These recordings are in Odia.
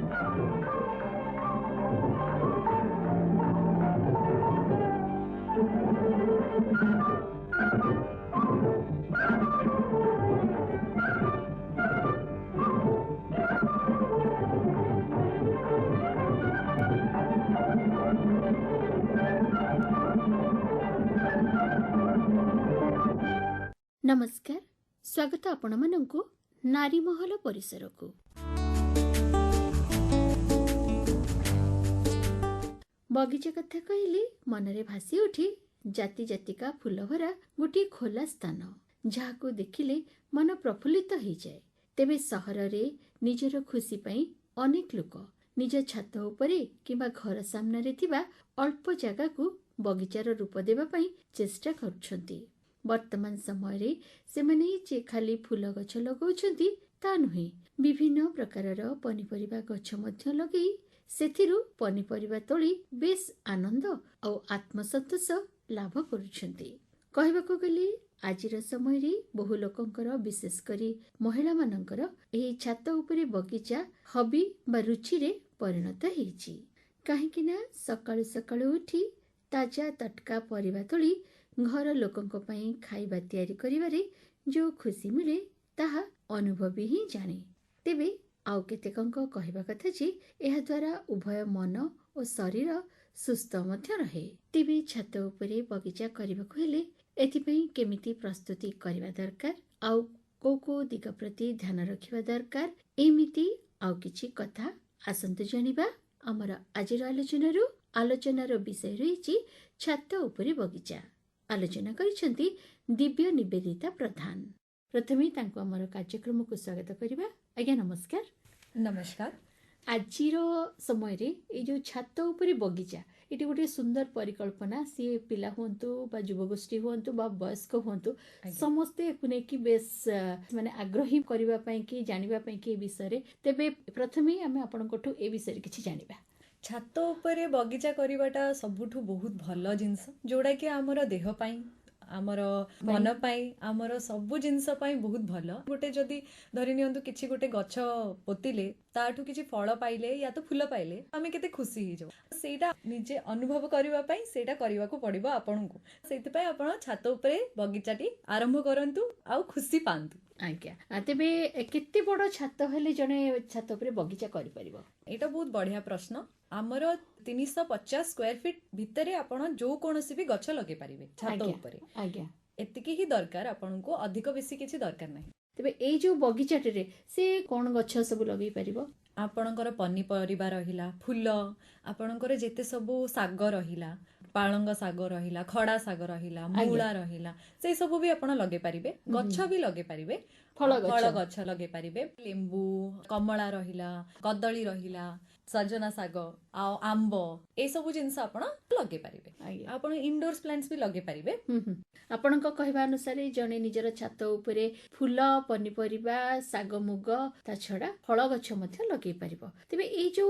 नमस्कार, स्वागत आपण मानंकु नारी महल परिसर को। बगीचा कथा कहले मनरे भासी उठी जाति जातिका फूल भरा गोटे खोला स्थान जहाको देखिले मन प्रफुल्लित हो जाए। तेबे सहर रे निजर खुशी पई अनेक लोक निज छात उपरे किंबा घर सामने रे थिबा अल्प जगह को बगीचार रूप देबा पई चेष्टा करूछंती। वर्तमान समय रे सेमने जे खाली फूल गछ लगाउछंती ता नुहे, विभिन्न प्रकारर पनिपरिबा गछ मध्य लगेई सेथिरु पनिपरिबा तोली बेस आनंद और आत्मसंतोष लाभ करूछंती। कहबाको गले आजिर समय रे बहु लोकंकर विशेष करी महिला मानंकर एही छात उपरे बगीचा हबी बा रुचि रे परिणत हेछि। काहेकि ना सकाळु सकाळु उठी ताजा तटका परिबा तोली घर लोकंक पई खाइबा तैयारी करिबारे जो खुशी मिले ताहा अनुभवी ही जाने। तेबे आउ केतेकंक कहबा कथा जे एहा द्वारा उभय मन और शरीर सुस्थ मध्य रहे। तेबे छात उपरे बगीचा करबाको हेले एथिपई केमिति प्रस्तुति करबा दरकार आउ को दिग प्रति ध्यान रखिबा दरकार, एमिति आउ किछि कथा आसंतु जानिबा। हमर आजिर आलोचनार विषय रहिछि छात उपरे बगीचा। आलोचना करिसेंती दिव्य निवेदिता प्रधान। प्रथमे तांको हमर कार्यक्रम को स्वागत करिबा। आज्ञा नमस्कार। नमस्कार। आजिर समय रे ए जो छात उपरे बगीचा एटी गोटे सुंदर परिकल्पना, सी पिला हुंतु बा युवगोष्ठी हुंतु बा वयस्क हुंतु समस्ते कुने की बेस माने आग्रही करिबा पई कि जानिबा पई कि विषय रे। तेबे प्रथमे हमें आपनकोठु ए विषय रे किछि जानिबा। छात उपरे बगीचा करिबाटा सबुठु बहुत भल जिंस, जोड़ा कि आमर देह पाई आमर मन पाई आमर सबु जिंस पाई बहुत भल। गोटे जदि धरि नियंतु किछि गोटे गछ पोतिले ताठु किछि फल पाइले या तो फूल पाइले आमे केते खुशी ही जाऊ। सेटा निजे अनुभव करिबा पई सेटा करिवाको पड़िबो आपनकु। सेति पई आपण छात उपरे बगीचाटी आरंभ करंतु आउ खुशी पांतु। आज्ञा तेबे केते बड़ छात हेले जने छात उपरे बगीचा करि परिबो? एटा बहुत बढ़िया प्रश्न। आमर 350 स्क्वायर फीट भितरे आपण जो कोनोसी भी गछ लगे पारिबे छात उपरे। आज्ञा एतिकी ही दरकार, आपनको अधिक बेसी किछि दरकार नाही। तेबे ए जो बगीचाटे रे से कोन गछ सब लगे पारिबो? आपणकर पनिपरिबा रहिला, फूल, आपणकर जेते सबु साग रहिला, पालंग साग रहिला, खड़ा साग रहिला, मूला रहिला, से सबु भी आपण लगे पारिबे। गछ भी लगे पारिबे, फल गछ लगे पारिबे। लेंबू, कमला रहिला, कदली रहिला, सजना साग आ आंब, ए सबु जिंस आपण लगे पारिबे। आपण इंडोर्स प्लांट्स भी लगे पारिबे। आपणक कहबा अनुसार जने निजर छात उपरे फूल, पनिपरिबा, साग मुग ता छडा फल गछ मध्य लगे पारिबो। तेबे ए जो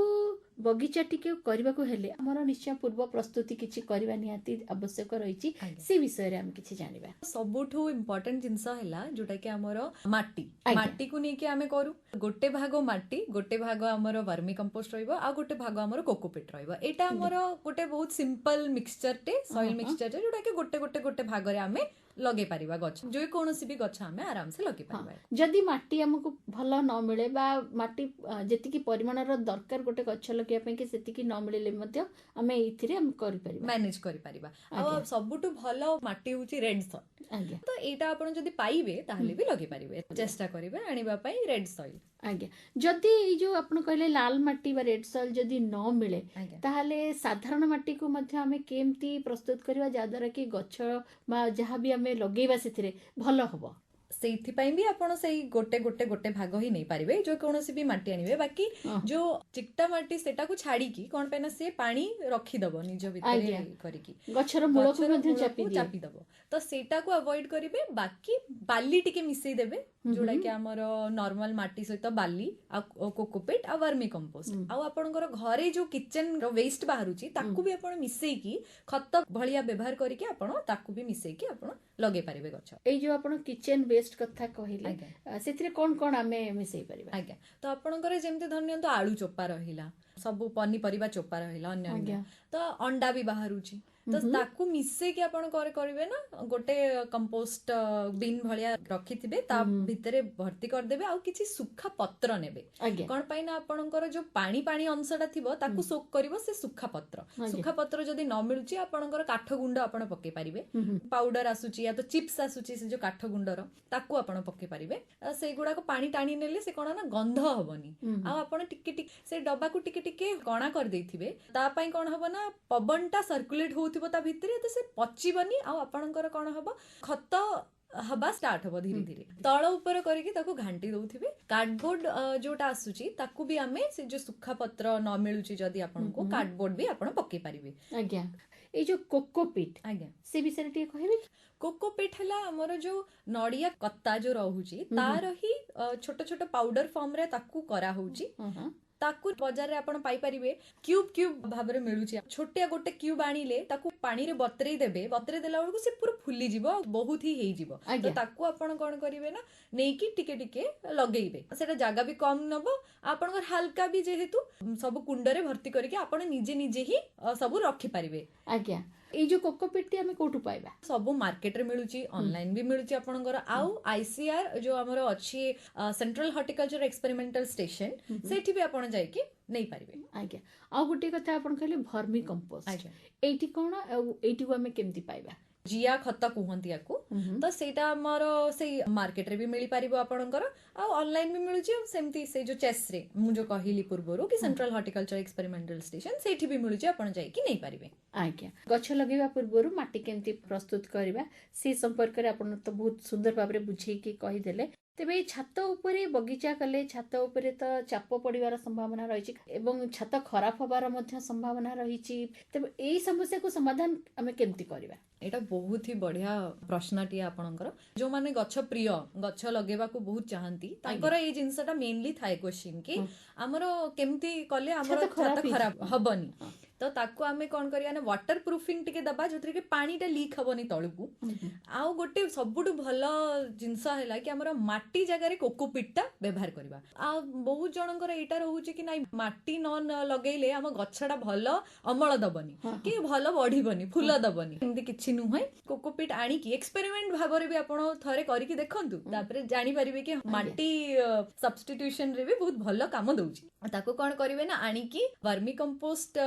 बगीचा टिके करबाको हेले हमर निश्चय पूर्व प्रस्तुति किछि करबा निहाती आवश्यक रहिछि। से विषय रे हम किछि जानिबा। सबुठु इम्पोर्टेंट जिंस हैला जोटा कि हमर माटी को नेकी आमे करू। गोटे भाग माटी, गोटे भाग हमर वर्मी कंपोस्ट रहइबो आ गोटे भाग हमर कोकोपीट रहइबो। एटा हमर गोटे बहुत सिंपल मिक्सचर टे, सॉइल मिक्सचर टे, जोटा कि गोटे भाग रे आमे लगे पारिबा गछ। जो कोनोसी भी गछ आमे आराम से लगे पारिबा। जदि माटी हमको भलो न मिले बा माटी जेतिकी परिमाणर दरकार गोटे गछ लगिया पई कि सेतिकी न मिले मध्य आमे इथिरे हम करि परिबा, मैनेज करि परिबा। आ सबुटु भलो माटी होची रेड सॉइल। तो एटा आपण जदि पाइबे ताहले भी लगे पारिबे। चेष्टा करिबे आनिबा पई रेड सॉइल। आज्ञा जदि ए जो आपण कहले लाल माटी बा रेड सॉइल जदि न मिले ताहले साधारण माटी को मध्य आमे केमती प्रस्तुत करबा जादरा कि गछ बा जहा भी आमे लगेबा सेथिरे भलो हबो। सेइथिपाई भी आपण सेई गोटे भाग ही नहीं पारिबे। जो कोनोसी भी माटी आनिबे, बाकी जो चिकटा माटी सेटा को छाड़ी की कोन पेना से पानी रखी दबो निज भितरे करिकी गछर मूल को मध्य चापी दबो। तो सेटा को अवॉइड करिबे। बाकी बाली टिके मिसई देबे जोटा कि आमर नॉर्मल माटी सहित बाली कोकोपिट आ वर्मी कंपोस्ट आ आपणकर घरे जो किचन रो वेस्ट बाहरुची ताकू भी आपण मिसेकी खत भलिया व्यवहार करके आपण ताकू भी मिसेकी आपण लगे पारिबे गछ ए जो आपण किचन वेस्ट कथा कहिले सेथिरे कोन कोन आमे मिसई परिबा आज्ञा तो आपणकर जेमते धन्यंतो आलू चोपा रहिला सब पनी परिबा चोपा रहिला अन्य तो अंडा भी बाहरुची तो ताकू मिसे कि आपण करिवे ना गोटे कंपोस्ट बिन भलिया रखिथिबे ता भितरे भर्ती कर देबे आ किछि सुखा पत्र नेबे कोन पई ना आपणकर जो पानी पानी अंशटा थिबो ताकू सोक करबो से सुखा पत्र जदी न मिलुची आपणकर काठ गुंड आपण पके पारिबे पाउडर आसुची या तो चिप्स आसुची से जो काठ गुंडर ताकू आपण पके पारिबे से गुडा को पानी टाणी नेले से कोन ना गंध हबनी आ आपण टिके टिके से डब्बा को टिके टिके कणा कर देथिबे ता पई कोन हबो ना पवनटा सर्कुलेट होउथिबो ता भितरे तो से पचिबनी आ आपणकर कोन हबो खत हबा स्टार्ट हबो धीरे धीरे तळ ऊपर करके ताको घांटी दउथिबे कार्डबोर्ड जोटा आसुची ताकू भी आमे से जो सुखा पत्र न मिलुची जदी आपन को कार्डबोर्ड भी आपन पके पारिबे आज्ञा ए जो कोकोपीट आज्ञा से विषय टिके कहबे कोकोपीट हला हमर जो नडिया कत्ता जो रहउची तार ही छोट छोट पाउडर फॉर्म रे ताकू करा होउची ताकू बाजार रे आपण पाई परिबे क्यूब क्यूब भाबरे मिलुची छोटिया गोटे क्यूब आनिले ताकू पानी रे बतरेई देला बेलको से पूरा फुली जिवो बहुत ही हेई जिवो तो ताकू आपण कोन करिवे ना नेकी टिके टिके लगेइबे सेटा जागा भी कम नबो आपनकर हल्का भी जेहेतु सब कुंडरे भर्ती करके आपण निजे निजे ही सब रखि परिबे आज्ञा ए जो कोकोपीट हमें कोठु पाइबा सब मार्केट रे मिलुची ऑनलाइन भी मिलुची आपनकर आउ आईसीआर जो हमर अछि सेंट्रल हॉर्टिकल्चर एक्सपेरिमेंटल स्टेशन सेठी भी आपण जाय कि नै पारिबे आज्ञा आ गुटे कथा आपण कहले वर्मी कंपोस्ट एठी कोन एठी को हमें केमती पाइबा जिया खत कुहंती याकू तो सेटा हमर से मार्केट रे भी मिली पारिबो आपनकर आ ऑनलाइन भी मिलुची सेमती से जो चेस रे मु जो कहिली पूर्वरो कि सेंट्रल हॉर्टिकल्चर एक्सपेरिमेंटल स्टेशन सेठी भी मिलुची आपण जाय कि नै पारिबे आज्ञा गछ लगेबा पूर्वरो माटी केमती प्रस्तुत करबा से संपर्क रे आपण तो बहुत सुंदर भाबरे बुझे कि कहि देले तेबे छात उपरे बगीचा कले छात उपरे तो चाप पड़िबार संभावना रही एवं छात खराब होबार मध्य संभावना रही तेबे एई समस्या को समाधान हमें केमती करबा एटा बहुत ही बढ़िया प्रश्नटी आपणकर जो माने गछ प्रिय गछ लगेबा को बहुत चाहंती तांकर ए जिंसटा मेनली थाए क्वेश्चन कि हमरो केमती कले हमरो छात खराब हबनी तो ताकू आमे कोन करिया ना वाटर प्रूफिंग टिके दबा जोथरे के पानीटा लीक हबनी तळकू आउ गोटे सबुटु भलो जिंस हैला कि हमरो माटी जगह रे कोकोपीटटा व्यवहार करबा आ बहुत जनकर एटा रहउची कि नाइ माटी न लगेइले हम गछडा भलो अमल दबनी कि भलो बढ़िबनी फूल दबनी एंदी किछि नुहै कोकोपीट आनी कि एक्सपेरिमेंट भाबरे भी आपण थरे करिकि देखंतु तापरे जानि परिबे कि माटी सब्स्टिट्यूशन रे भी बहुत भलो काम दउची ताको कोन करिवे ना आनी कि वर्मी कंपोस्ट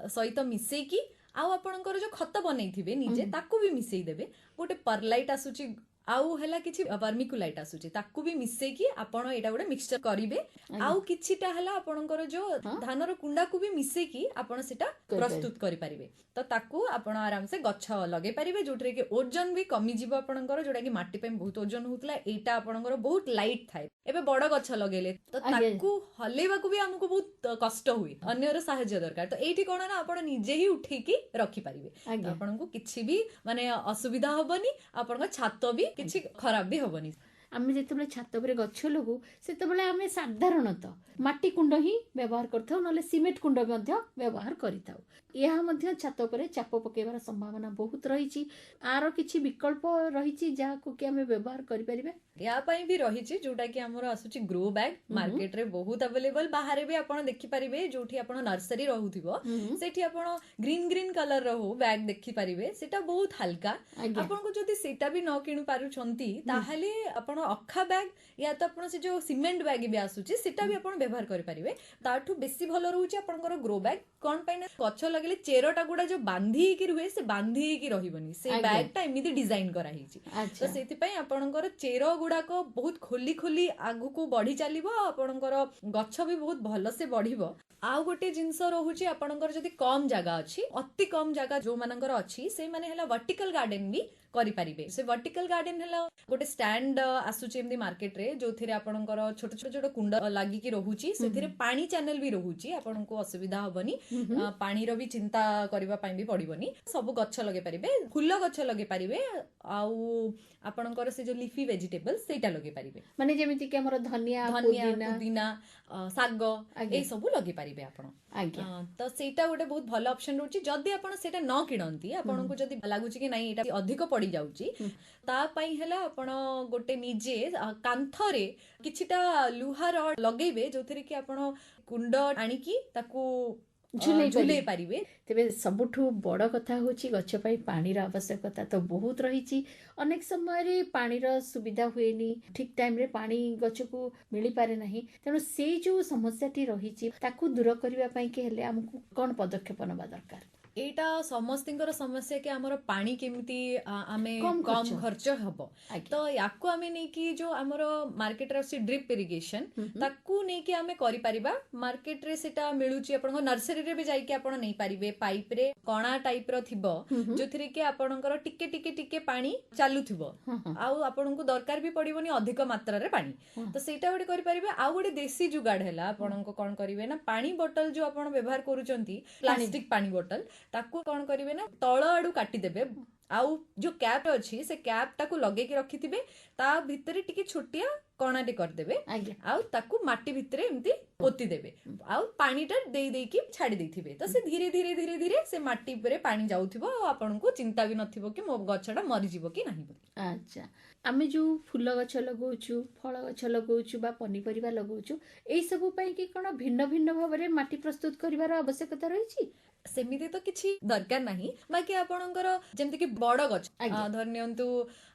सहित मिसेई कि आउ आपणकर जो खत बनैथिबे निजे ताकू भी मिसेई देबे गोटे परलाइट आसुची आउ हला किछि वर्मिकुलाइट आसुची ताकू भी मिसेई कि आपण एटा गोटे मिक्सचर करिवे आउ किछिटा हला आपणकर जो धानर कुंडा को भी मिसेई कि आपण सेटा प्रस्तुत करि परिबे तो ताकू आपण आराम से गछ लगे परिबे जोटरे के ओजन भी कमी जीव आपणकर जोटा कि माटी पे बहुत ओजन होतला एटा आपणकर बहुत लाइट थाए एबे बड़ गछ लगेले तो ताकू हलेबा को भी हमको बहुत कष्ट हुई अन्यर सहायता दरकार तो एठी कोन ना आपण निजे ही उठे कि रखि परिबे आपन को किछि भी माने असुविधा होबनी आपन को छात भी किछि खराब भी होबनी आमे जेतेबेले छात उपरे गछ लगु सेतेबेले आमे साधारणतः माटी कुंड ही व्यवहार करथाउ नले सिमेंट कुंड मध्य व्यवहार करिताउ यह मध्य छात उपरे चाप पकेबार संभावना बहुत रही आर किछि विकल्प रही जहा को कि आमे व्यवहार करि परिबे या पई भी रही जोटा कि हमर आसुची ग्रो बैग मार्केट रे बहुत अवेलेबल बाहर भी आपण देखि परिबे जोठी आपण नर्सरी रहउथिबो सेठी आपण ग्रीन ग्रीन कलर रहू बैग देखि परिबे सेटा बहुत हल्का आपण को जदी सेटा भी न किनु पारु छंती ताहाले आपण अखा बैग या तो आपण से जो सीमेंट बैग भी आसुची सेटा भी आपण व्यवहार करि परिबे ताठू बेसी भलो रहउची आपणकर ग्रो बैग कोन पई ना गछ लगले चेरटा गुडा जो बांधी की रुहे से बांधी की रहिबनी से बैग टा एमिति डिजाइन करा हिची तो सेति पई आपणकर चेर गुडाक बहुत खोली खोली आगु को बढ़ी चलिबो आपणकर गछ भी बहुत भलो से बढ़िबो आउ गोटे जिंस रहउची आपणकर जदी कम जगह अछि अति कम जगह जो मानकर अछि से माने हला वर्टिकल गार्डन भी କରିପାରିବେ। ସେ ଭର୍ଟିକାଲ ଗାର୍ଡେନ ହେଲା ଗୋଟେ ଷ୍ଟାଣ୍ଡ ଆସୁଛି ଏମିତି ମାର୍କେଟରେ, ଯୋଉଥିରେ ଆପଣଙ୍କର ଛୋଟ ଛୋଟ ଛୋଟ କୁଣ୍ଡ ଲାଗିକି ରହୁଛି, ସେଥିରେ ପାଣି ଚ୍ୟାନେଲ ବି ରହୁଛି, ଆପଣଙ୍କୁ ଅସୁବିଧା ହବନି, ପାଣିର ବି ଚିନ୍ତା କରିବା ପାଇଁ ବି ପଡିବନି। ସବୁ ଗଛ ଲଗେଇ ପାରିବେ, ଫୁଲ ଗଛ ଲଗେଇ ପାରିବେ, ଆଉ ଆପଣଙ୍କର ସେ ଯୋଉ ଲିଫି ଭେଜିଟେବଲ ସେଇଟା ଲଗେଇ ପାରିବେ, ମାନେ ଯେମିତି କି ଆମର ଧନିଆ, ଧନିଆ, ପୁଦିନା। ପୁଦିନା, ଶାଗ, ଆଜ୍ଞା। ଏଇ ସବୁ ଲଗେଇ ପାରିବେ ଆପଣ। ଆଜ୍ଞା। ତ ସେଇଟା ଗୋଟେ ବହୁତ ଭଲ ଅପସନ ରହୁଛି। ଯଦି ଆପଣ ସେଇଟା ନ କିଣନ୍ତି, ଆପଣଙ୍କୁ ଯଦି ଲାଗୁଛି କି ନାଇଁ ଏଇଟା ଅଧିକ ପଡିଯାଉଛି, ତା ପାଇଁ ହେଲା ଆପଣ ଗୋଟେ ନିଜେ କାନ୍ଥରେ କିଛିଟା ଲୁହା ରଡ୍ ଲଗେଇବେ, ଯୋଉଥିରେ କି ଆପଣ କୁଣ୍ଡ ଆଣିକି ତାକୁ ଝୁଲେଇ ପାରିବେ। ତେବେ ସବୁଠୁ ବଡ଼ କଥା ହେଉଛି ଗଛ ପାଇଁ ପାଣିର ଆବଶ୍ୟକତା ତ ବହୁତ ରହିଛି। ଅନେକ ସମୟରେ ପାଣିର ସୁବିଧା ହୁଏନି, ଠିକ୍ ଟାଇମ୍ରେ ପାଣି ଗଛକୁ ମିଳିପାରେ ନାହିଁ। ତେଣୁ ସେଇ ଯେଉଁ ସମସ୍ୟାଟି ରହିଛି ତାକୁ ଦୂର କରିବା ପାଇଁ ହେଲେ ଆମକୁ କ'ଣ ପଦକ୍ଷେପ ନେବା ଦରକାର? ଏଇଟା ସମସ୍ତଙ୍କର ସମସ୍ୟା କି ଆମର ପାଣି କେମିତି ଆମେ କମ୍ କମ୍ ଖର୍ଚ୍ଚ। ଖର୍ଚ୍ଚ ହବ। ଆଜ୍ଞା। ତ ୟାକୁ ଆମେ ନେଇକି ଯୋଉ ଆମର ମାର୍କେଟରେ ଆସୁଛି ଡ୍ରିପ୍ ଇରିଗେସନ, ତାକୁ ନେଇକି ଆମେ କରିପାରିବା। ମାର୍କେଟରେ ସେଟା ମିଳୁଛି, ଆପଣଙ୍କ ନର୍ସରୀରେ ବି ଯାଇକି ଆପଣ ନେଇପାରିବେ। ପାଇପରେ କଣା ଟାଇପ ର ଥିବ, ଯୋଉଥିରେ କି ଆପଣଙ୍କର ଟିକେ ଟିକେ ଟିକେ ପାଣି ଚାଲୁଥିବ, ଆଉ ଆପଣଙ୍କୁ ଦରକାର ବି ପଡିବନି ଅଧିକ ମାତ୍ରାରେ ପାଣି। ତ ସେଇଟା ଗୋଟେ କରିପାରିବେ। ଆଉ ଗୋଟେ ଦେଶୀ ଯୁଗାଡ ହେଲା, ଆପଣଙ୍କୁ କ'ଣ କରିବେ ନା, ପାଣି ବୋଟଲ ଯୋଉ ଆପଣ ବ୍ୟବହାର କରୁଛନ୍ତି, ପ୍ଲାଷ୍ଟିକ ପାଣି ବୋଟଲ, ତାକୁ କ'ଣ କରିବେ ନା ତଳ ଆଡୁ କାଟିଦେବେ, ଆଉ ଯୋଉ କ୍ୟାପ୍ ଅଛି ସେ କ୍ୟାପ୍ ଟାକୁ ଲଗେଇକି ରଖିଥିବେ, ତା ଭିତରେ ଟିକେ ଛୋଟିଆ କଣାଟେ କରିଦେବେ, ଆଉ ତାକୁ ମାଟି ଭିତରେ ଏମିତି ପୋତି ଦେବେ, ଆଉ ପାଣିଟା ଦେଇକି ଛାଡି ଦେଇଥିବେ। ତ ସେ ଧୀରେ ଧୀରେ ଧୀରେ ଧୀରେ ସେ ମାଟି ଉପରେ ପାଣି ଯାଉଥିବ, ଆଉ ଆପଣଙ୍କୁ ଚିନ୍ତା ବି ନଥିବ କି ମୋ ଗଛଟା ମରିଯିବ କି ନାହିଁ। ଆଚ୍ଛା, ଆମେ ଯେଉଁ ଫୁଲ ଗଛ ଲଗାଉଛୁ, ଫଳ ଗଛ ଲଗାଉଛୁ ବା ପନିପରିବା ଲଗାଉଛୁ, ଏଇସବୁ ପାଇଁ କି କ'ଣ ଭିନ୍ନ ଭିନ୍ନ ଭାବରେ ମାଟି ପ୍ରସ୍ତୁତ କରିବାର ଆବଶ୍ୟକତା ରହିଛି? ସେମିତି ତ କିଛି ଦରକାର ନାହିଁ, ବାକି ଆପଣଙ୍କର ଯେମିତି କି ବଡ ଗଛ, ଧରି ନିଅନ୍ତୁ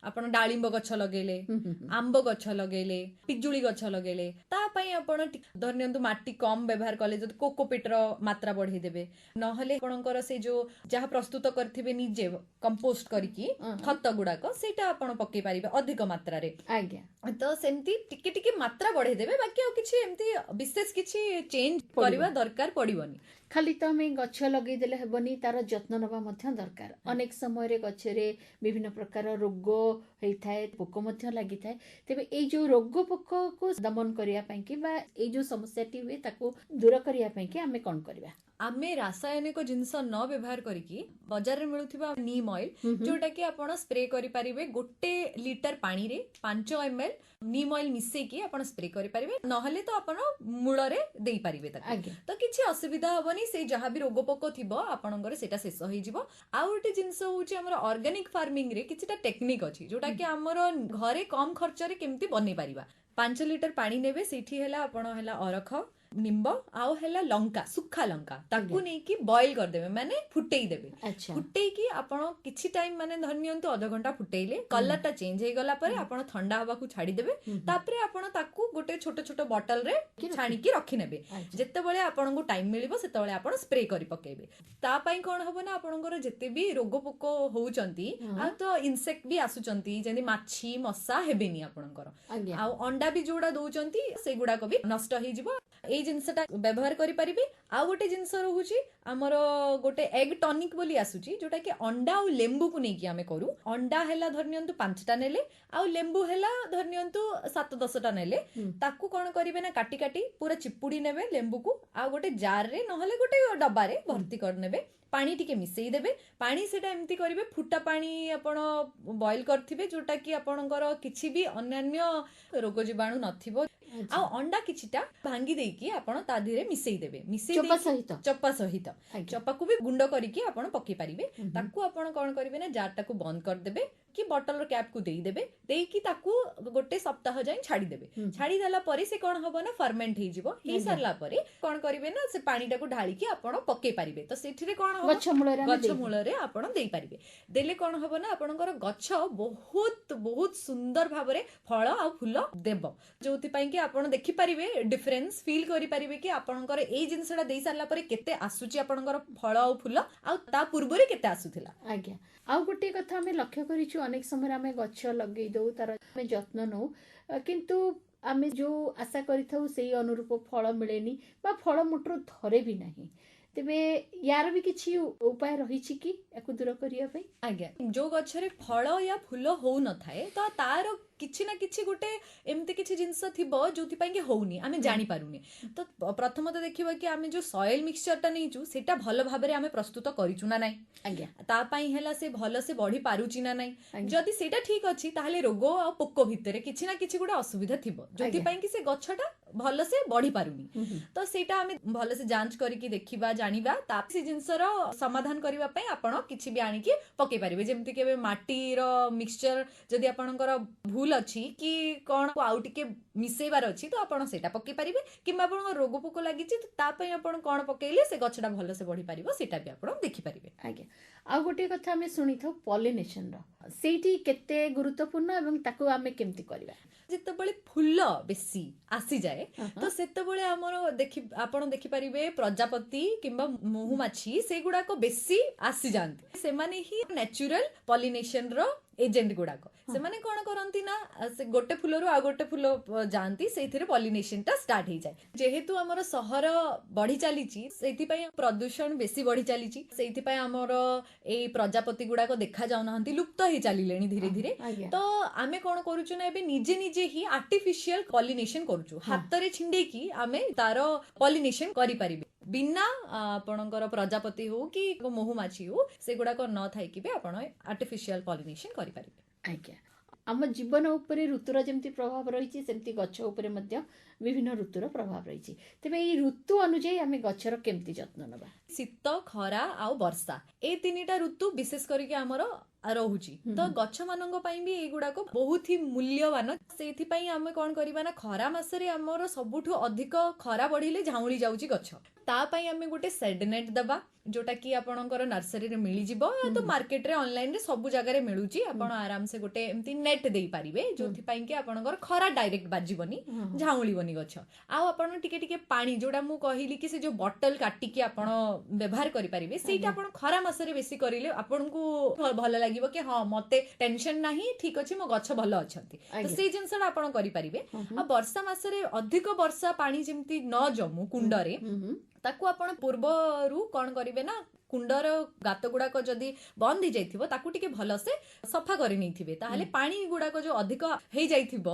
ଆପଣ ଡାଳିମ୍ବ ଗଛ ଲଗେଇଲେ, ଆମ୍ବ ଗଛ ଲଗେଇଲେ, ପିଜୁଳି ଗଛ ଲଗେଇଲେ, ତା ପାଇଁ ଆପଣ ଧରି ନିଅନ୍ତୁ ମାଟି କମ ବ୍ୟବହାର କଲେ, ଯଦି କୋକୋପିଟର ମାତ୍ରା ବଢେଇ ଦେବେ, ନହେଲେ ଆପଣଙ୍କର ସେ ଯୋଉ ଯାହା ପ୍ରସ୍ତୁତ କରିଥିବେ ନିଜେ କମ୍ପୋଷ୍ଟ କରିକି ଖତ ଗୁଡାକ, ସେଇଟା ଆପଣ ପକେଇ ପାରିବେ ଅଧିକ ମାତ୍ରାରେ। ଆଜ୍ଞା। ତ ସେମିତି ଟିକେ ଟିକେ ମାତ୍ରା ବଢେଇ ଦେବେ, ବାକି ଆଉ କିଛି ଏମିତି ବିଶେଷ କିଛି ଚେଞ୍ଜ କରିବା ଦରକାର ପଡିବନି। ଖାଲି ତ ଆମେ ଗଛ ଲଗେଇଦେଲେ ହେବନି, ତାର ଯତ୍ନ ନେବା ମଧ୍ୟ ଦରକାର। ଅନେକ ସମୟରେ ଗଛରେ ବିଭିନ୍ନ ପ୍ରକାର ରୋଗ ହେଇଥାଏ, ପୋକ ମଧ୍ୟ ଲାଗିଥାଏ। ତେବେ ଏଇ ଯୋଉ ରୋଗ ପୋକକୁ ଦମନ କରିବା ପାଇଁ କି ବା ଏଇ ଯୋଉ ସମସ୍ୟାଟି ହୁଏ ତାକୁ ଦୂର କରିବା ପାଇଁ କି ଆମେ କ'ଣ କରିବା? ଆମେ ରାସାୟନିକ ଜିନିଷ ନ ବ୍ୟବହାର କରିକି ବଜାରରେ ମିଳୁଥିବା ନିମ୍ ଅଏଲ, ଯୋଉଟା କି ଆପଣ ସ୍ପ୍ରେ କରିପାରିବେ, 1 ଲିଟର ପାଣିରେ 5 ml ନିମ୍ ଅଏଲ ମିଶେଇକି ଆପଣ ସ୍ପ୍ରେ କରିପାରିବେ, ନହେଲେ ତ ଆପଣ ମୂଳରେ ଦେଇପାରିବେ ତାକୁ। ତ କିଛି ଅସୁବିଧା ହବନି, ସେଇ ଯାହା ବି ରୋଗ ପୋକ ଥିବ ଆପଣଙ୍କର ସେଇଟା ଶେଷ ହେଇଯିବ। ଆଉ ଗୋଟେ ଜିନିଷ ହଉଛି, ଆମର ଅର୍ଗାନିକ ଫାର୍ମିଂ ରେ କିଛିଟା ଟେକ୍ନିକ ଅଛି, ଯୋଉଟା କି ଆମର ଘରେ କମ ଖର୍ଚ୍ଚରେ କେମିତି ବନେଇ ପାରିବା। 5 ଲିଟର ପାଣି ନେବେ, ସେଇଠି ହେଲା ଆପଣ ହେଲା ଅରଖ, ନିମ୍ବ, ଆଉ ହେଲା ଲଙ୍କା, ସୁଖା ଲଙ୍କା, ତାକୁ ନେଇକି ବଏଲ କରିଦେବେ, ମାନେ ଫୁଟେଇ ଦେବେ। ଫୁଟେଇକି ଆପଣ କିଛି ଟାଇମ, ମାନେ ଧରି ନିଅନ୍ତୁ ଅଧଘଣ୍ଟା ଫୁଟେଇଲେ, କଲର ଟା ଚେଞ୍ଜ ହେଇଗଲା ପରେ ଆପଣ ଥଣ୍ଡା ହବାକୁ ଛାଡିଦେବେ। ତାପରେ ଆପଣ ତାକୁ ଗୋଟେ ଛୋଟ ଛୋଟ ବଟଲ ରେ ଛାଣିକି ରଖିନେବେ। ଯେତେବେଳେ ଆପଣଙ୍କୁ ଟାଇମ ମିଳିବ ସେତେବେଳେ ଆପଣ ସ୍ପ୍ରେ କରି ପକେଇବେ। ତା ପାଇଁ କ'ଣ ହବ ନା, ଆପଣଙ୍କର ଯେତେ ବି ରୋଗ ପୋକ ହଉଛନ୍ତି, ଆଉ ତ ଇନସେକ୍ଟ ବି ଆସୁଛନ୍ତି, ଯେମିତି ମାଛି ମଶା ହେବେନି ଆପଣଙ୍କର। ଆଉ ଅଣ୍ଡା ବି ଯୋଉଟା ଦଉଛନ୍ତି ସେଗୁଡାକ ବି ନଷ୍ଟ ହେଇଯିବ। ଏଇ ଜିନିଷଟା ବ୍ୟବହାର କରିପାରିବେ। ଆଉ ଗୋଟେ ଜିନିଷ ରହୁଛି, ଆମର ଗୋଟେ ଏଗ୍ ଟନିକ ବୋଲି ଆସୁଛି, ଯୋଉଟା କି ଅଣ୍ଡା ଆଉ ଲେମ୍ବୁକୁ ନେଇକି ଆମେ କରୁ। ଅଣ୍ଡା ହେଲା ଧରି ନିଅନ୍ତୁ 5ଟା ନେଲେ, ଆଉ ଲେମ୍ବୁ ହେଲା ଧରି ନିଅନ୍ତୁ 7-10ଟା ନେଲେ, ତାକୁ କ'ଣ କରିବେ ନା କାଟି କାଟି ପୁରା ଚିପୁଡି ନେବେ ଲେମ୍ବୁକୁ, ଆଉ ଗୋଟେ ଜାରରେ ନହେଲେ ଗୋଟେ ଡବାରେ ଭର୍ତ୍ତି କରିନେବେ, ପାଣି ଟିକେ ମିଶେଇ ଦେବେ। ପାଣି ସେଟା ଏମିତି କରିବେ, ଫୁଟା ପାଣି ଆପଣ ବଏଲ କରିଥିବେ, ଯୋଉଟା କି ଆପଣଙ୍କର କିଛି ବି ଅନ୍ୟାନ୍ୟ ରୋଗ ଜୀବାଣୁ ନଥିବ। ଆଉ ଅଣ୍ଡା କିଛିଟା ଭାଙ୍ଗି ଦେଇକି ଆପଣ ତା ଦେହରେ ମିଶେଇ ଦେବେ, ଚୋପା ସହିତ ଚୋପାକୁ ବି ଗୁଣ୍ଡ କରିକି ଆପଣ ପକେଇ ପାରିବେ। ତାକୁ ଆପଣ କ'ଣ କରିବେ ନା, ଜାରଟାକୁ ବନ୍ଦ କରିଦେବେ, କି ବଟଲର କ୍ୟାପକୁ ଦେଇଦେବେ, ଦେଇକି ତାକୁ 1 ସପ୍ତାହ ଯାଏଁ ଛାଡିଦେବେ। ଛାଡିଦେଲା ପରେ ସେ କ'ଣ ହବ ନା, ଫର୍ମେଣ୍ଟ ହେଇଯିବ। ହେଇସାରିଲା ପରେ କ'ଣ କରିବେ ନା, ସେ ପାଣିଟାକୁ ଢାଳିକି ଆପଣ ପକେଇ ପାରିବେ। ତ ସେଥିରେ କ'ଣ ହବ, ଗଛ ମୂଳରେ ଆପଣ ଦେଇପାରିବେ। ଦେଲେ କ'ଣ ହବ ନା, ଆପଣଙ୍କର ଗଛ ବହୁତ ବହୁତ ସୁନ୍ଦର ଭାବରେ ଫଳ ଆଉ ଫୁଲ ଦେବ, ଯୋଉଥିପାଇଁ କି ଆପଣ ଦେଖିପାରିବେ, ଡିଫରେନ୍ସ ଫିଲ୍ କରିପାରିବେ କି ଆପଣଙ୍କର ଏଇ ଜିନିଷଟା ଦେଇ ସାରିଲା ପରେ କେତେ ଆସୁଛି ଆପଣଙ୍କର ଫଳ ଆଉ ଫୁଲ, ଆଉ ତା ପୂର୍ବରୁ କେତେ ଆସୁଥିଲା। ଆଜ୍ଞା। ଆଉ ଗୋଟିଏ କଥା ଆମେ ଲକ୍ଷ୍ୟ କରିଛୁ, ଅନେକ ସମୟରେ ଆମେ ଗଛ ଲଗେଇ ଦଉ, ତାର ଆମେ ଯତ୍ନ ନେଉ, କିନ୍ତୁ ଆମେ ଯେଉଁ ଆଶା କରିଥାଉ ସେଇ ଅନୁରୂପ ଫଳ ମିଳେନି ବା ଫଳ ମୋଟରୁ ଧରେ ବି ନାହିଁ। ତେବେ ୟାର ବି କିଛି ଉପାୟ ରହିଛି କି ୟାକୁ ଦୂର କରିବା ପାଇଁ? ଆଜ୍ଞା, ଯୋଉ ଗଛରେ ଫଳ ୟା ଫୁଲ ହଉନଥାଏ ତ ତାର କିଛି ନା କିଛି ଗୋଟେ ଏମିତି କିଛି ଜିନିଷ ଥିବ ଯୋଉଥିପାଇଁ କି ହଉନି, ଆମେ ଜାଣିପାରୁନି। ତ ପ୍ରଥମତଃ ଦେଖିବା କି ଆମେ ଯୋଉ ସଏଲ ମିକ୍ସଚରଟା ନେଇଛୁ ସେଟା ଭଲ ଭାବରେ ଆମେ ପ୍ରସ୍ତୁତ କରିଛୁ ନା ନାଇଁ, ଆଜ୍ଞା ତା ପାଇଁ ହେଲା ସେ ଭଲସେ ବଢି ପାରୁଛି ନା ନାଇଁ। ଆଜ୍ଞା। ଯଦି ସେଇଟା ଠିକ ଅଛି ତାହେଲେ ରୋଗ ଆଉ ପୋକ ଭିତରେ କିଛି ନା କିଛି ଗୋଟେ ଅସୁବିଧା ଥିବ ଯୋଉଥିପାଇଁ କି ସେ ଗଛଟା ଭଲସେ ବଢି ପାରୁନି। ତ ସେଇଟା ଆମେ ଭଲସେ ଯାଞ୍ଚ କରିକି ଦେଖିବା, ଜାଣିବା, ତାପରେ ସେ ଜିନିଷର ସମାଧାନ କରିବା ପାଇଁ ଆପଣ କିଛି ବି ଆଣିକି ପକେଇ ପାରିବେ। ଯେମିତି କେବେ ମାଟିର ମିକ୍ସଚର ଯଦି ଆପଣଙ୍କର ଭୁଲ ଅଛି କି କଣ ଆଉ ଟିକେ ମିଶେଇବାର ଅଛି ତ ଆପଣ ସେଇଟା ପକେଇ ପାରିବେ, କିମ୍ବା ଆପଣଙ୍କ ରୋଗ ପୋକ ଲାଗିଛି ତ ତା ପାଇଁ ଆପଣ କଣ ପକେଇଲେ ସେ ଗଛଟା ଭଲସେ ବଢି ପାରିବ ସେଇଟା ବି ଆପଣ ଦେଖିପାରିବେ। ଆଜ୍ଞା। ଆଉ ଗୋଟିଏ କଥା ଆମେ ଶୁଣିଥାଉ ପଲିନେସନର, ସେଇଠି କେତେ ଗୁରୁତ୍ୱପୂର୍ଣ୍ଣ ଏବଂ ତାକୁ ଆମେ କେମିତି କରିବା? ଯେତେବେଳେ ଫୁଲ ବେଶୀ ଆସିଯାଏ ତ ସେତେବେଳେ ଆମର ଆପଣ ଦେଖିପାରିବେ ପ୍ରଜାପତି କିମ୍ବା ମହୁମାଛି ସେଗୁଡାକ ବେଶୀ ଆସିଯାଆନ୍ତି। ସେମାନେ ହିଁ ନ୍ୟାଚୁରାଲ ପଲିନେସନ ର ଏଜେଣ୍ଟ ଗୁଡାକ। ସେମାନେ କଣ କରନ୍ତି ନା ସେ ଗୋଟେ ଫୁଲରୁ ଆଉ ଗୋଟେ ଫୁଲ ଯାଆନ୍ତି, ସେଇଥିରେ ପଲିନେସନ ଟା ଷ୍ଟାର୍ଟ ହେଇଯାଏ। ଯେହେତୁ ଆମର ସହର ବଢି ଚାଲିଛି ସେଇଥିପାଇଁ ପ୍ରଦୂଷଣ ବେଶୀ ବଢି ଚାଲିଛି, ସେଇଥିପାଇଁ ଆମର ଏଇ ପ୍ରଜାପତି ଗୁଡାକ ଦେଖା ଯାଉନାହାନ୍ତି, ଲୁପ୍ତ ହେଇ ଚାଲିଲେଣି ଧୀରେ ଧୀରେ। ଆଜ୍ଞା। ତ ଆମେ କଣ କରୁଛୁ ନା ଏବେ ନିଜେ ନିଜେ ହିଁ ଆର୍ଟିଫିସିଆଲ ପଲିନେସନ କରୁଛୁ, ହାତରେ ଛିଣ୍ଡେଇକି ଆମେ ତାର ପଲିନେସନ କରିପାରିବେ ବିନା ଆପଣଙ୍କର ପ୍ରଜାପତି ହଉ କି ମହୁମାଛି ହଉ ସେଗୁଡାକ ନ ଥାଇକି ବି ଆପଣ ଆର୍ଟିଫିସିଆଲ ପଲିନେସନ କରିପାରିବେ। ଆଜ୍ଞା। ଆମ ଜୀବନ ଉପରେ ଋତୁର ଯେମିତି ପ୍ରଭାବ ରହିଛି ସେମିତି ଗଛ ଉପରେ ମଧ୍ୟ ବିଭିନ୍ନ ଋତୁର ପ୍ରଭାବ ରହିଛି। ତେବେ ଏଇ ଋତୁ ଅନୁଯାୟୀ ଆମେ ଗଛର କେମିତି ଯତ୍ନ ନେବା? ଶୀତ, ଖରା ଆଉ ବର୍ଷା ଏଇ ତିନିଟା ଋତୁ ବିଶେଷ କରିକି ଆମର ରହୁଛି। ତ ଗଛ ମାନଙ୍କ ପାଇଁ ବି ଏଇଗୁଡାକ ବହୁତ ହି ମୂଲ୍ୟବାନ। ସେଇଥିପାଇଁ ଆମେ କଣ କରିବା ନା ଖରା ମାସରେ ଆମର ସବୁଠୁ ଅଧିକ ଖରା ବଢିଲେ ଝାଉଁଳି ଯାଉଛି ଗଛ, ତା ପାଇଁ ଆମେ ଗୋଟେ ସେଡନେଟ ଦବା ଯୋଉଟା କି ଆପଣଙ୍କର ନର୍ସରୀରେ ମିଳିଯିବ, ତ ମାର୍କେଟରେ ଅନଲାଇନରେ ସବୁ ଜାଗାରେ ମିଳୁଛି। ଆପଣ ଆରାମସେ ଗୋଟେ ଏମିତି ନେଟ୍ ଦେଇପାରିବେ ଯୋଉଥିପାଇଁ କି ଆପଣଙ୍କର ଖରା ଡାଇରେକ୍ଟ ବାଜିବନି, ଝାଉଁଳିବନି ଗଛ। ଆଉ ଆପଣ ଟିକେ ଟିକେ ପାଣି, ଯୋଉଟା ମୁଁ କହିଲି କି ସେ ଯୋଉ ବଟଲ କାଟିକି ଆପଣ ବ୍ୟବହାର କରିପାରିବେ, ସେଇଟା ଆପଣ ଖରା ମାସରେ ବେଶୀ କରିଲେ ଆପଣଙ୍କୁ ଭଲ ଲାଗିବ କି ହଁ ମତେ ଟେନସନ ନାହିଁ, ଠିକ ଅଛି ମୋ ଗଛ ଭଲ ଅଛନ୍ତି। ତ ସେଇ ଜିନିଷଟା ଆପଣ କରିପାରିବେ। ଆଉ ବର୍ଷା ମାସରେ ଅଧିକ ବର୍ଷା ପାଣି ଯେମିତି ନ ଜମୁ କୁଣ୍ଡରେ, ତାକୁ ଆପଣ ପୂର୍ବରୁ କଣ କରିବେ ନା କୁଣ୍ଡର ଗାତ ଗୁଡାକ ଯଦି ବନ୍ଦ ହେଇଯାଇଥିବ ତାକୁ ଟିକେ ଭଲସେ ସଫା କରି ନେଇଥିବେ, ତାହେଲେ ପାଣି ଗୁଡାକ ଯୋଉ ଅଧିକ ହେଇଯାଇଥିବ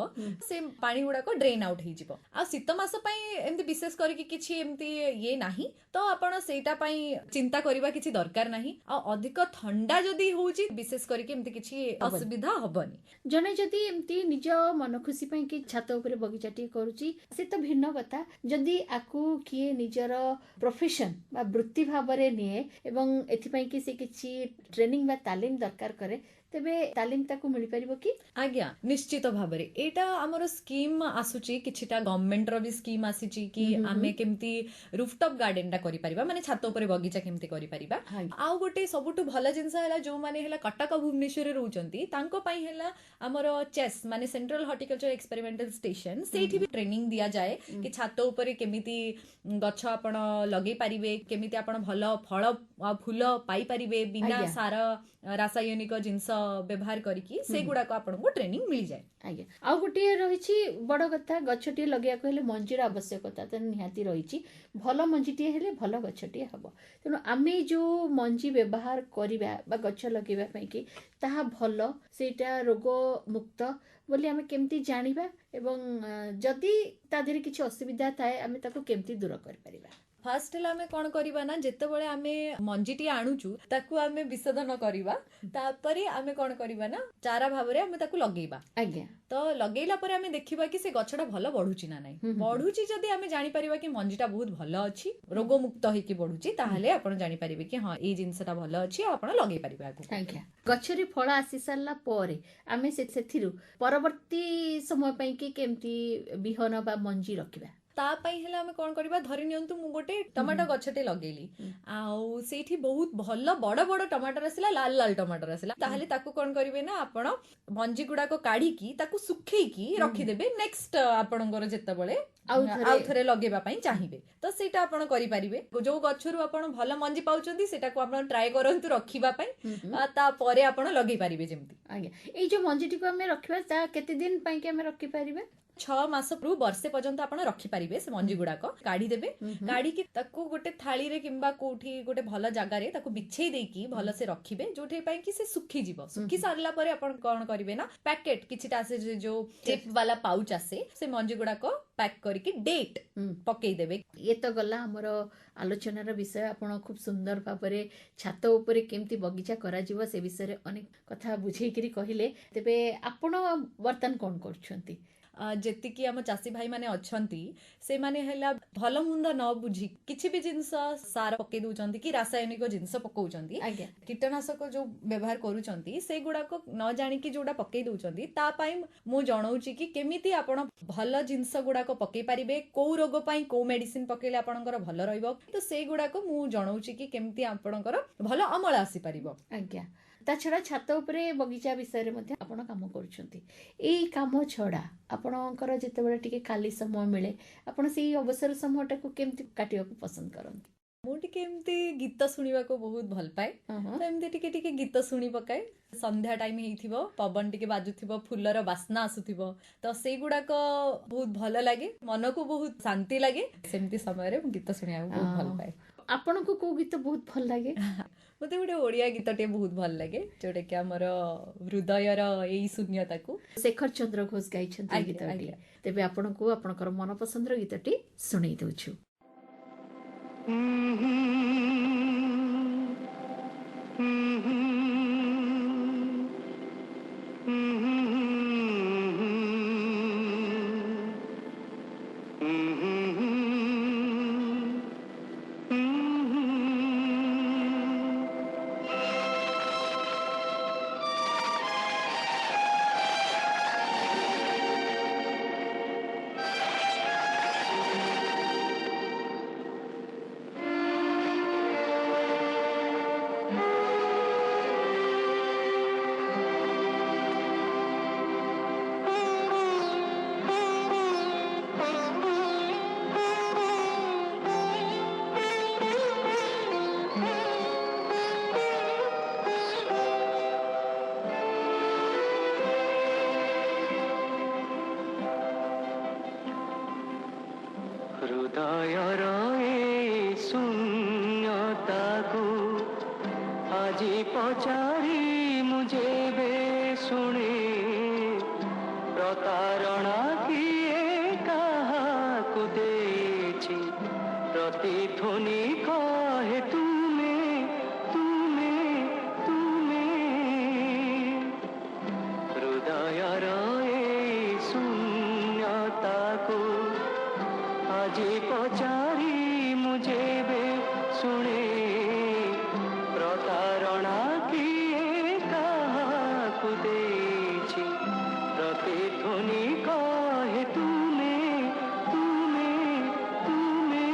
ସେ ପାଣି ଗୁଡାକ ଡ୍ରେନ୍ ଆଉଟ୍ ହେଇଯିବ। ଆଉ ଶୀତ ମାସ ପାଇଁ ଏମିତି ବିଶେଷ କରିକି କିଛି ଏମିତି ଇଏ ନାହିଁ, ତ ଆପଣ ସେଇଟା ପାଇଁ ଚିନ୍ତା କରିବା କିଛି ଦରକାର ନାହିଁ। ଆଉ ଅଧିକ ଥଣ୍ଡା ଯଦି ହଉଛି ବିଶେଷ କରିକି ଏମିତି କିଛି ଅସୁବିଧା ହବନି। ଜଣେ ଯଦି ଏମିତି ନିଜ ମନ ଖୁସି ପାଇଁ କି ଛାତ ଉପରେ ବଗିଚାଟିଏ କରୁଛି ସେ ତ ଭିନ୍ନ କଥା, ଯଦି ଆକୁ କିଏ ନିଜର ପ୍ରଫେସନ ବା ବୃତ୍ତି ଭାବରେ ନିଏ ଏବଂ ଏଥିପାଇଁ କି ସେ କିଛି ଟ୍ରେନିଂ ବା ତାଲିମ ଦରକାର କରେ, ତେବେ ତାଲିମ ତାକୁ ମିଳିପାରିବ କି? ଆଜ୍ଞା, ନିଶ୍ଚିତ ଭାବରେ ଏଇଟା ଆମର ସ୍କିମ୍ ଆସୁଛି, କିଛିଟା ଗଭର୍ଣ୍ଣମେଣ୍ଟର ବି ସ୍କିମ୍ ଆସିଛି କି ଆମେ କେମିତି ରୁଫଟପ୍ ଗାର୍ଡେନ ଟା କରିପାରିବା, ମାନେ ଛାତ ଉପରେ ବଗିଚା କେମିତି କରିପାରିବା। ଆଉ ଗୋଟେ ସବୁଠୁ ଭଲ ଜିନିଷ ହେଲା ଯୋଉମାନେ ହେଲା କଟକ ଭୁବନେଶ୍ୱରରେ ରହୁଛନ୍ତି ତାଙ୍କ ପାଇଁ ହେଲା ଆମର ଚେସ୍ ମାନେ ସେଣ୍ଟ୍ରାଲ ହର୍ଟିକଲଚର ଏକ୍ସପେରିମେଣ୍ଟାଲ ଷ୍ଟେସନ, ସେଇଠି ବି ଟ୍ରେନିଂ ଦିଆଯାଏ କି ଛାତ ଉପରେ କେମିତି ଗଛ ଆପଣ ଲଗେଇ ପାରିବେ, କେମିତି ଆପଣ ଭଲ ଫଳ ଆଉ ଫୁଲ ପାଇପାରିବେ ବିନା ସାର ରାସାୟନିକ ଜିନିଷ ବ୍ୟବହାର କରିକି, ସେଗୁଡାକ ଆପଣଙ୍କୁ ଟ୍ରେନିଂ ମିଳିଯାଏ। ଆଜ୍ଞା। ଆଉ ଗୋଟିଏ ରହିଛି ବଡ କଥା, ଗଛଟିଏ ଲଗେଇବାକୁ ହେଲେ ମଞ୍ଜିର ଆବଶ୍ୟକତା ତ ନିହାତି ରହିଛି। ଭଲ ମଞ୍ଜିଟିଏ ହେଲେ ଭଲ ଗଛଟିଏ ହବ। ତେଣୁ ଆମେ ଯୋଉ ମଞ୍ଜି ବ୍ୟବହାର କରିବା ବା ଗଛ ଲଗେଇବା ପାଇଁ କି ତାହା ଭଲ, ସେଇଟା ରୋଗ ମୁକ୍ତ ବୋଲି ଆମେ କେମିତି ଜାଣିବା ଏବଂ ଯଦି ତା ଦେହରେ କିଛି ଅସୁବିଧା ଥାଏ ଆମେ ତାକୁ କେମିତି ଦୂର କରିପାରିବା? ଫାର୍ଷ୍ଟ ହେଲା ଆମେ କଣ କରିବା ନା ଯେତେବେଳେ ଆମେ ମଞ୍ଜିଟି ଆଣୁଛୁ ତାକୁ ଆମେ ବିଶୋଧନ କରିବା, ତାପରେ ଆମେ କଣ କରିବା ନା ଚାରା ଭାବରେ ଆମେ ତାକୁ ଲଗେଇବା। ଆଜ୍ଞା। ତ ଲଗେଇଲା ପରେ ଆମେ ଦେଖିବା କି ସେ ଗଛଟା ଭଲ ବଢୁଛି ନା ନାହିଁ। ବଢୁଛି ଯଦି ଆମେ ଜାଣିପାରିବା କି ମଞ୍ଜିଟା ବହୁତ ଭଲ ଅଛି, ରୋଗ ମୁକ୍ତ ହେଇକି ବଢୁଛି, ତାହେଲେ ଆପଣ ଜାଣିପାରିବେ କି ହଁ ଏଇ ଜିନିଷଟା ଭଲ ଅଛି ଆଉ ଆପଣ ଲଗେଇ ପାରିବେ ଆଗକୁ। ଆଜ୍ଞା। ଗଛରେ ଫଳ ଆସି ସାରିଲା ପରେ ଆମେ ସେଥିରୁ ପରବର୍ତ୍ତୀ ସମୟ ପାଇଁ କି କେମିତି ବିହନ ବା ମଞ୍ଜି ରଖିବା? ତା ପାଇଁ ହେଲେ ଆମେ କଣ କରିବା, ଧରି ନିଅନ୍ତୁ ମୁଁ ଗୋଟେ ଟମାଟୋ ଗଛଟେ ଲଗେଇଲି, ଆଉ ସେଇଠି ବହୁତ ଭଲ ବଡ ବଡ ଟମାଟର ଆସିଲା, ଲାଲ ଲାଲ ଟମାଟର ଆସିଲା, ତାହେଲେ ତାକୁ କଣ କରିବେ ନା ଆପଣ ମଞ୍ଜି ଗୁଡାକ କାଢିକି ତାକୁ ଶୁଖେଇକି ରଖିଦେବେ, ନେକ୍ସଟ ଆପଣଙ୍କର ଯେତେବେଳେ ଆଉ ଥରେ ଲଗେଇବା ପାଇଁ ଚାହିଁବେ ତ ସେଇଟା ଆପଣ କରିପାରିବେ। ଯୋଉ ଗଛରୁ ଆପଣ ଭଲ ମଞ୍ଜି ପାଉଛନ୍ତି ସେଟାକୁ ଆପଣ ଟ୍ରାଏ କରନ୍ତୁ ରଖିବା ପାଇଁ, ତାପରେ ଆପଣ ଲଗେଇ ପାରିବେ ଯେମିତି। ଆଜ୍ଞା। ଏଇ ଯୋଉ ମଞ୍ଜିଟିକୁ ଆମେ ରଖିବା ତା କେତେ ଦିନ ପାଇଁ କି ଆମେ ରଖିପାରିବା? 6 ମାସରୁ ବର୍ଷେ ପର୍ଯ୍ୟନ୍ତ ଆପଣ ରଖିପାରିବେ ସେ ମଞ୍ଜି ଗୁଡାକ କାଢିଦେବେ। କାଢିକି ତାକୁ ଗୋଟେ ଥାଳିରେ କିମ୍ବା କୋଉଠି ଗୋଟେ ଭଲ ଜାଗାରେ ତାକୁ ବିଛେଇ ଦେଇକି ଭଲସେ ରଖିବେ, ଯୋଉଠି ପାଇଁ କି ସେ ଶୁଖିଯିବ। ଶୁଖି ସାରିଲା ପରେ ଆପଣ କଣ କରିବେ ନା ପ୍ୟାକେଟ କିଛିଟା ଆସେ ଯୋଉ ଟେପ୍ ବାଲା ପାଉଚ୍ ଆସେ, ସେ ମଞ୍ଜି ଗୁଡାକ ପ୍ୟାକ୍ କରିକି ଡେଟ୍ ପକେଇଦେବେ। ଇଏ ତ ଗଲା ଆମର ଆଲୋଚନାର ବିଷୟ। ଆପଣ ଖୁବ ସୁନ୍ଦର ଭାବରେ ଛାତ ଉପରେ କେମିତି ବଗିଚା କରାଯିବ ସେ ବିଷୟରେ ଅନେକ କଥା ବୁଝେଇକିରି କହିଲେ। ତେବେ ଆପଣ ବର୍ତ୍ତମାନ କଣ କରୁଛନ୍ତି? ଯେତିକି ଆମ ଚାଷୀ ଭାଇ ମାନେ ଅଛନ୍ତି ସେମାନେ ହେଲା ଭଲ ମନ୍ଦ ନ ବୁଝି କିଛି ବି ଜିନିଷ ସାର ପକେଇ ଦଉଛନ୍ତି କି ରାସାୟନିକ ଜିନିଷ ପକଉଛନ୍ତି, ଆଜ୍ଞା। କୀଟନାଶକ ଯୋଉ ବ୍ୟବହାର କରୁଛନ୍ତି ସେଗୁଡାକ ନ ଜାଣିକି ଯୋଉଟା ପକେଇ ଦଉଛନ୍ତି, ତା ପାଇଁ ମୁଁ ଜଣଉଛି କି କେମିତି ଆପଣ ଭଲ ଜିନିଷ ଗୁଡାକ ପକେଇ ପାରିବେ, କୋଉ ରୋଗ ପାଇଁ କୋଉ ମେଡିସିନ ପକେଇଲେ ଆପଣଙ୍କର ଭଲ ରହିବ। ତ ସେଇଗୁଡାକ ମୁଁ ଜଣଉଛି କି କେମିତି ଆପଣଙ୍କର ଭଲ ଅମଳ ଆସିପାରିବ। ଆଜ୍ଞା। ତା ଛଡ଼ା ଛାତ ଉପରେ ବଗିଚା ବିଷୟରେ ମଧ୍ୟ ଆପଣ କାମ କରୁଛନ୍ତି। ଏଇ କାମ ଛଡ଼ା ଆପଣଙ୍କର ଯେତେବେଳେ ଟିକେ ଖାଲି ସମୟ ମିଳେ ଆପଣ ସେଇ ଅବସର ସମୟଟାକୁ କେମିତି କାଟିବାକୁ ପସନ୍ଦ କରନ୍ତି? ମୁଁ ଟିକେ ଏମିତି ଗୀତ ଶୁଣିବାକୁ ବହୁତ ଭଲ ପାଏ। ତ ଏମିତି ଟିକେ ଟିକେ ଗୀତ ଶୁଣି ପକାଏ। ସନ୍ଧ୍ୟା ଟାଇମ ହେଇଥିବ, ପବନ ଟିକେ ବାଜୁଥିବ, ଫୁଲର ବାସ୍ନା ଆସୁଥିବ, ତ ସେଇଗୁଡାକ ବହୁତ ଭଲ ଲାଗେ, ମନକୁ ବହୁତ ଶାନ୍ତି ଲାଗେ। ସେମିତି ସମୟରେ ମୁଁ ଗୀତ ଶୁଣିବାକୁ ବହୁତ ଭଲ ପାଏ। ଆପଣଙ୍କୁ କୋଉ ଗୀତ ବହୁତ ଭଲ ଲାଗେ? ମତେ ଗୋଟେ ଓଡିଆ ଗୀତଟେ ବହୁତ ଭଲ ଲାଗେ, ଯୋଉଟା କି ଆମର ହୃଦୟର ଏଇ ଶୂନ୍ୟତାକୁ ଶେଖର ଚନ୍ଦ୍ର ଘୋଷ ଗାଇଛନ୍ତି ଏଇ ଆଜ୍ଞା, ଗୀତଟି। ଆଜ୍ଞା। ତେବେ ଆପଣଙ୍କୁ ଆପଣଙ୍କର ମନପସନ୍ଦର ଗୀତଟି ଶୁଣେଇ ଦଉଛୁ। ହୃଦୟର ଏ ଶୂନ୍ୟତାକୁ ଆଜି ପଚାରି ମୁଁ ଯେବେ ଶୁଣେ, ପ୍ରତାରଣା କିଏ କାହାକୁ ଦେଇଛି, ପ୍ରତିଧ୍ୱନି କହେ ତୁମେ ତୁମେ ତୁମେ। ହୃଦୟର ଏ ଶୂନ୍ୟତାକୁ ଆଜି ପଚାରି ମୁଁ ଯେବେ ଶୁଣେ, ପ୍ରତାରଣା କିଏ କାହାକୁ ଦେଇଛି, ପ୍ରତିଧ୍ୱନି କହେ ତୁମେ ତୁମେ ତୁମେ।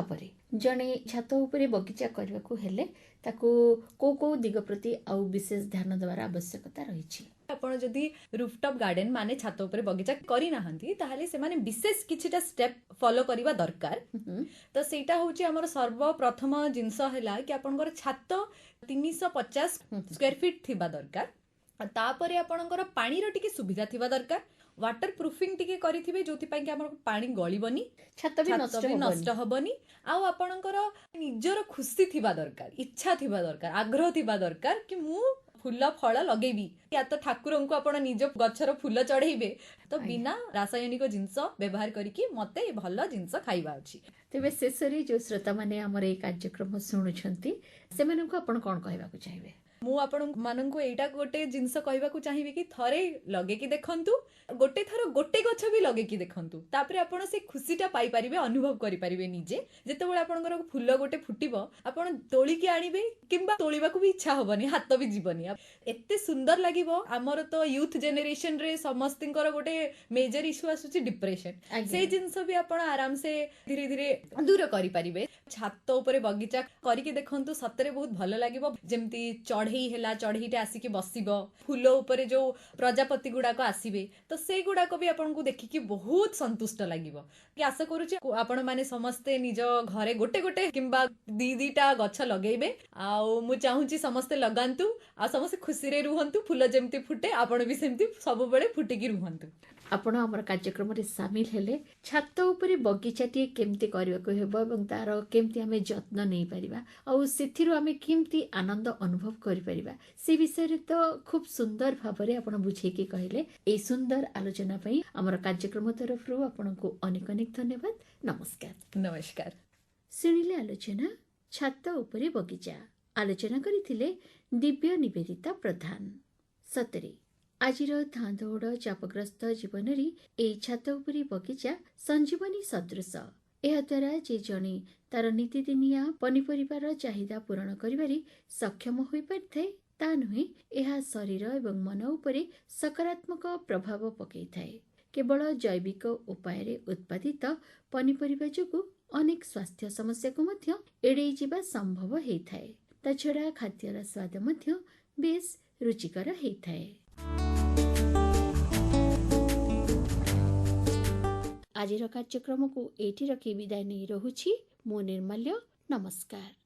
ଭାବରେ ଜଣେ ଛାତ ଉପରେ ବଗିଚା କରିବାକୁ ହେଲେ ତାକୁ କୋଉ କୋଉ ଦିଗ ପ୍ରତି ଆଉ ବିଶେଷ ଧ୍ୟାନ ଦେବାର ଆବଶ୍ୟକତା ରହିଛି? ଆପଣ ଯଦି ରୁଫଟପ୍ ଗାର୍ଡେନ ମାନେ ଛାତ ଉପରେ ବଗିଚା କରିନାହାନ୍ତି ତାହେଲେ ସେମାନେ ବିଶେଷ କିଛିଟା ଷ୍ଟେପ୍ ଫଲୋ କରିବା ଦରକାର। ତ ସେଇଟା ହଉଛି ଆମର ସର୍ବପ୍ରଥମ ଜିନିଷ ହେଲା କି ଆପଣଙ୍କର ଛାତ 350 ସ୍କ୍ୱାର ଫିଟ୍ ଥିବା ଦରକାର। ଆଉ ତାପରେ ଆପଣଙ୍କର ପାଣିର ଟିକେ ସୁବିଧା ଥିବା ଦରକାର। ୱାଟର ପ୍ରୁଫିଂ ଟିକେ କରିଥିବେ ଯୋଉଥିପାଇଁ କି ଆମର ପାଣି ଗଳିବନି, ଛାତ ବି ନଷ୍ଟ ହବନି। ଆଉ ଆପଣଙ୍କର ନିଜର ଖୁସି ଥିବା ଦରକାର, ଇଚ୍ଛା ଥିବା ଦରକାର, ଆଗ୍ରହ ଥିବା ଦରକାର କି ମୁଁ ଫୁଲ ଫଳ ଲଗେଇବି। ୟା ତ ଠାକୁରଙ୍କୁ ଆପଣ ନିଜ ଗଛର ଫୁଲ ଚଢେଇବେ ତ ବିନା ରାସାୟନିକ ଜିନିଷ ବ୍ୟବହାର କରିକି ମତେ ଭଲ ଜିନିଷ ଖାଇବା ଅଛି। ତେବେ ଶେଷରେ ଯୋଉ ଶ୍ରୋତାମାନେ ଆମର ଏଇ କାର୍ଯ୍ୟକ୍ରମ ଶୁଣୁଛନ୍ତି ସେମାନଙ୍କୁ ଆପଣ କଣ କହିବାକୁ ଚାହିଁବେ? ମୁଁ ଆପଣମାନଙ୍କୁ ଏଇଟା ଗୋଟେ ଜିନିଷ କହିବାକୁ ଚାହିଁବି କି ଥରେ ଲଗେଇକି ଦେଖନ୍ତୁ, ଗୋଟେ ଥର ଗୋଟେ ଗଛ ବି ଲଗେଇକି ଦେଖନ୍ତୁ, ତାପରେ ଆପଣ ସେ ଖୁସିଟା ପାଇପାରିବେ, ଅନୁଭବ କରିପାରିବେ ନିଜେ। ଯେତେବେଳେ ଆପଣଙ୍କର ଫୁଲ ଗୋଟେ ଫୁଟିବ ଆପଣ ତୋଳିକି ଆଣିବେ କିମ୍ବା ତୋଳିବାକୁ ବି ଇଚ୍ଛା ହବନି, ହାତ ବି ଯିବନି, ଏତେ ସୁନ୍ଦର ଲାଗିବ। ଆମର ତ ୟୁଥ ଜେନେରେସନରେ ସମସ୍ତଙ୍କର ଗୋଟେ ମେଜର ଇସ୍ୟୁ ଆସୁଛି ଡିପ୍ରେସନ। ସେଇ ଜିନିଷ ବି ଆପଣ ଆରାମସେ ଧୀରେ ଧୀରେ ଦୂର କରିପାରିବେ। ଛାତ ଉପରେ ବଗିଚା କରିକି ଦେଖନ୍ତୁ, ସତରେ ବହୁତ ଭଲ ଲାଗିବ। ଯେମିତି ଚଢେଇ ହେଲା, ଚଢେଇଟେ ଆସିକି ବସିବ, ଫୁଲ ଉପରେ ଯୋଉ ପ୍ରଜାପତି ଗୁଡାକ ଆସିବେ ତ ସେଇଗୁଡାକ ବି ଆପଣଙ୍କୁ ଦେଖିକି ବହୁତ ସନ୍ତୁଷ୍ଟ ଲାଗିବ। କି ଆଶା କରୁଛି ଆପଣ ମାନେ ସମସ୍ତେ ନିଜ ଘରେ ଗୋଟେ ଗୋଟେ କିମ୍ବା ଦିଟା ଗଛ ଲଗେଇବେ। ଆଉ ମୁଁ ଚାହୁଁଛି ସମସ୍ତେ ଲଗାନ୍ତୁ, ଆଉ ସମସ୍ତେ ଖୁସିରେ ରୁହନ୍ତୁ। ଫୁଲ ଯେମିତି ଫୁଟେ ଆପଣ ବି ସେମିତି ସବୁବେଳେ ଫୁଟିକି ରୁହନ୍ତୁ। ଆପଣ ଆମର କାର୍ଯ୍ୟକ୍ରମରେ ସାମିଲ ହେଲେ, ଛାତ ଉପରେ ବଗିଚାଟିଏ କେମିତି କରିବାକୁ ହେବ ଏବଂ ତାର କେମିତି ଆମେ ଯତ୍ନ ନେଇପାରିବା ଆଉ ସେଥିରୁ ଆମେ କେମିତି ଆନନ୍ଦ ଅନୁଭବ କରିପାରିବା ସେ ବିଷୟରେ ତ ଖୁବ୍ ସୁନ୍ଦର ଭାବରେ ଆପଣ ବୁଝେଇକି କହିଲେ। এই ସୁନ୍ଦର ଆଲୋଚନା ପାଇଁ ଆମର କାର୍ଯ୍ୟକ୍ରମ ତରଫରୁ ଆପଣଙ୍କୁ ଅନେକ ଅନେକ ଧନ୍ୟବାଦ। ନମସ୍କାର। ନମସ୍କାର। ଶୁଣିଲେ ଆଲୋଚନା ଛାତ ଉପରେ ବଗିଚା। ଆଲୋଚନା କରିଥିଲେ ଦିବ୍ୟ ନିବେଦିତା ପ୍ରଧାନ। ସତରେ ଆଜିର ଧାଁଦୌଡ଼ ଚାପଗ୍ରସ୍ତ ଜୀବନରେ ଏହି ଛାତ ଉପରେ ବଗିଚା ସଞ୍ଜୀବନୀ ସଦୃଶ। ଏହାଦ୍ୱାରା ଯେ ଜଣେ ତାର ନୀତିଦିନିଆ ପନିପରିବାର ଚାହିଦା ପୂରଣ କରିବାରେ ସକ୍ଷମ ହୋଇପାରିଥାଏ ତା ନୁହେଁ, ଏହା ଶରୀର ଏବଂ ମନ ଉପରେ ସକାରାତ୍ମକ ପ୍ରଭାବ ପକାଇଥାଏ। କେବଳ ଜୈବିକ ଉପାୟରେ ଉତ୍ପାଦିତ ପନିପରିବା ଯୋଗୁଁ ଅନେକ ସ୍ୱାସ୍ଥ୍ୟ ସମସ୍ୟାକୁ ମଧ୍ୟ ଏଡ଼େଇ ଯିବା ସମ୍ଭବ ହୋଇଥାଏ। ତାଛଡ଼ା ଖାଦ୍ୟର ସ୍ୱାଦ ମଧ୍ୟ ବେଶ୍ ରୁଚିକର ହୋଇଥାଏ। ଆଜିର କାର୍ଯ୍ୟକ୍ରମକୁ ଏଇଠି ରଖି ବିଦାୟ ନେଇ ରହୁଛି ମୁଁ ନିର୍ମାଲ୍ୟ। ନମସ୍କାର।